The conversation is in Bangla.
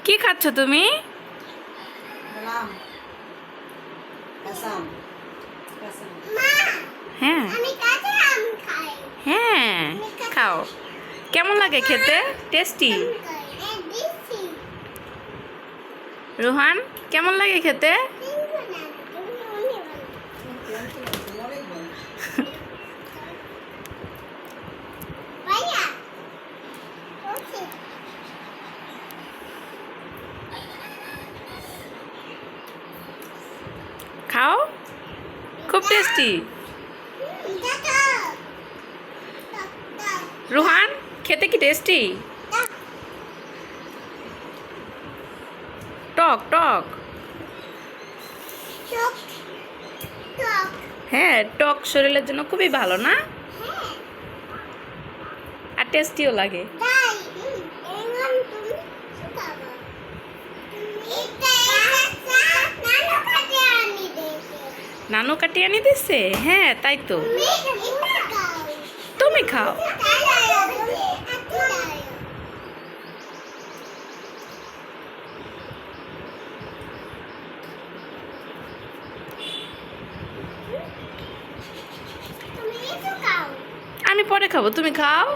কি খাচ্ছ তুমি? বললাম কাসাম কাসাম হ্যাঁ আমি কাঁচা আম খাই হ্যাঁ খাও। কেমন লাগে খেতে? টেস্টি। দিছি রোহান কেমন লাগে খেতে? কিন্তু না তুমি অনেক ভালো ভাইয়া ওকে খাও, খুব টেস্টি। দাদা দাদা রোহান খেতে কি টেস্টি? টক টক। চক চক হ্যাঁ, টক শরীরের জন্য খুবই ভালো না? হ্যাঁ আর টেস্টিও লাগে। তাই এমন তুমি খাবো এটা নানু কাটে আনি দিয়েছে নানু কাটিয়ে আনি দিচ্ছে? হ্যাঁ তাই তো। তুমি খাও। আমি পরে খাবো, তুমি খাও।